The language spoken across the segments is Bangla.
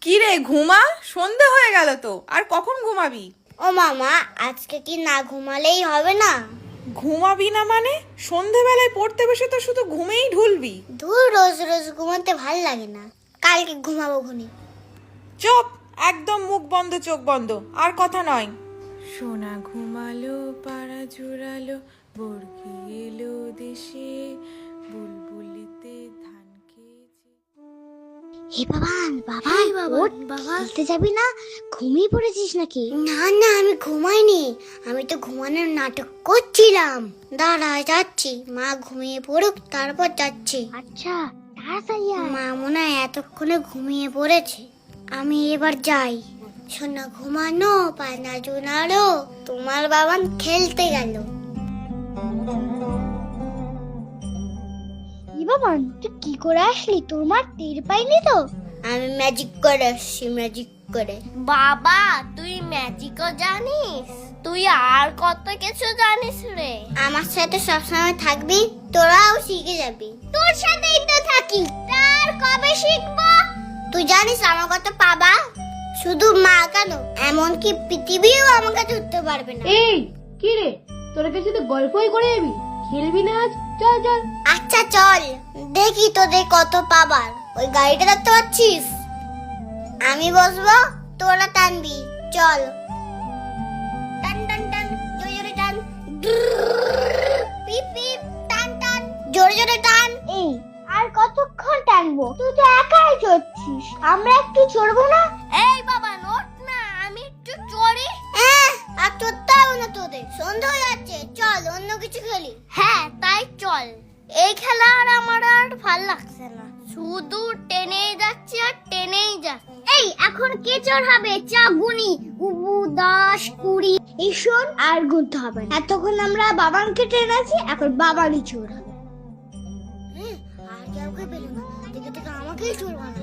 কি রে ঘুমা, সন্ধে হয়ে গেল তো, আর কখন ঘুমাবি? ও মামা, আজকে কি না ঘুমালেই হবে না? ঘুমাবি না মানে? সন্ধেবেলায় পড়তে বসে তো শুধু ঘুমেই ঢুলবি। ধুর, রোজ রোজ ঘুমাতে ভাল লাগে না, কালকে ঘুমাবো ঘুনি। চুপ, একদম মুখ বন্ধ চোখ বন্ধ, আর কথা নয়। সোনা ঘুমালো পাড়া জুড়ালো, বর্গি এলো দেশে, বুলবুলিতে ধান খেয়েছে। হে বাবান, বাবা খেলতে যাবি না? ঘুমিয়ে পড়েছিস নাকি? না না, আমি ঘুমাইনি, আমি তো ঘুমানোর নাটক করছিলাম। দাঁড়া, যাচ্ছি, মা ঘুমিয়ে পড়ুক তারপর যাচ্ছি। আচ্ছা, তাড়াতাড়ি আয়। মা মনে হয় এতক্ষণে ঘুমিয়ে পড়েছে, আমি এবার যাই। সোনা ঘুমানো পানা জোনারো, তোমার বাবান খেলতে গেল। বাবান, তুই কি করে আসলি? তোর মা টের পাইনি তো? আমি ম্যাজিক করে আসছি, ম্যাজিক করে। বাবা, তুই ম্যাজিকও জানিস? তুই আর কত কিছু জানিস রে। আমার সাথে সবসময় থাকবি, তোরাও শিখে যাবি। তোর সাথেই তো থাকি, তার কবে শিখবো? তুই জানিস আমার কত পাবা? শুধু মা কেন, এমনকি পৃথিবীও আমাকে ধরতে পারবে না। এই কি রে, তোরা কাছে তো গল্পই করে যাবি, খেলবি না আজ? চল চল। আচ্ছা চল, দেখি তোদের কত পাবার। ওই গাড়িটা দেখতে পাচ্ছিস? আমি বসবো, তোরা টানবি। চল, টান টান টান, জোরে জোরে টান। পিপ পিপ, টান টান, জোরে জোরে টান। এই, আর কতক্ষণ টানবো? তুই তো একাই চড়ছিস, আমরা একটু চড়বো না? এই বাবা, নোট না, আমি একটু চড়ি। আর চড়তে হবে না তোদের, সন্ধ্যা হয়ে যাচ্ছে। চল অন্য কিছু খেলি। হ্যাঁ তাই চল, এই খেলা আর আমার আর ভাল লাগছে না, শুধু টেনেই যাচ্ছি আর টেনেই যাচ্ছি। এই, এখন কে চড়াবে? চা গুনি, উবু 10 20। এই শোন, আর গুনতে হবে না, এতক্ষণ আমরা বাবানকে টেনেছি, এখন বাবারই চোর হবে। আর কাউকে পেলো না, দেখে দেখে আমাকেই চোর বানালো।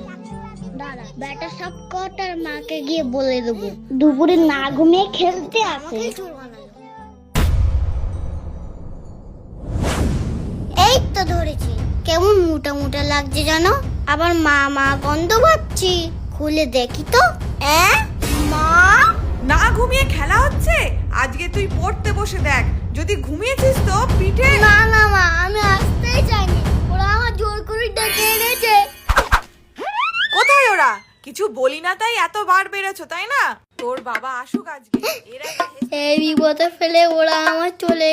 দাঁড়া, বেটা সব কটার মাকে গিয়ে বলে দেবো দুপুরে না ঘুমিয়ে খেলতে আসে। এই তো ধরেছি। কেমন মোটা মোটা লাগছে জানো, আবার মা মা গন্ধ পাচ্ছি। খুলে দেখি তো। মা, না ঘুমিয়ে খেলা হচ্ছে? আজকে তুই পড়তে বসে দেখ, যদি ঘুমিয়েছিস তো পিঠে। না না মা, আমি আসতেই চাইনি, ওরা আমার জোর করে ডেকে এনেছে। কোথায় ওরা? কিছু বলি না তাই এত বার বেড়েছো, তাই না? তোর বাবা আসুক আজকে, এর আগে এই বিপদে ফেলে ওরা আমার চলে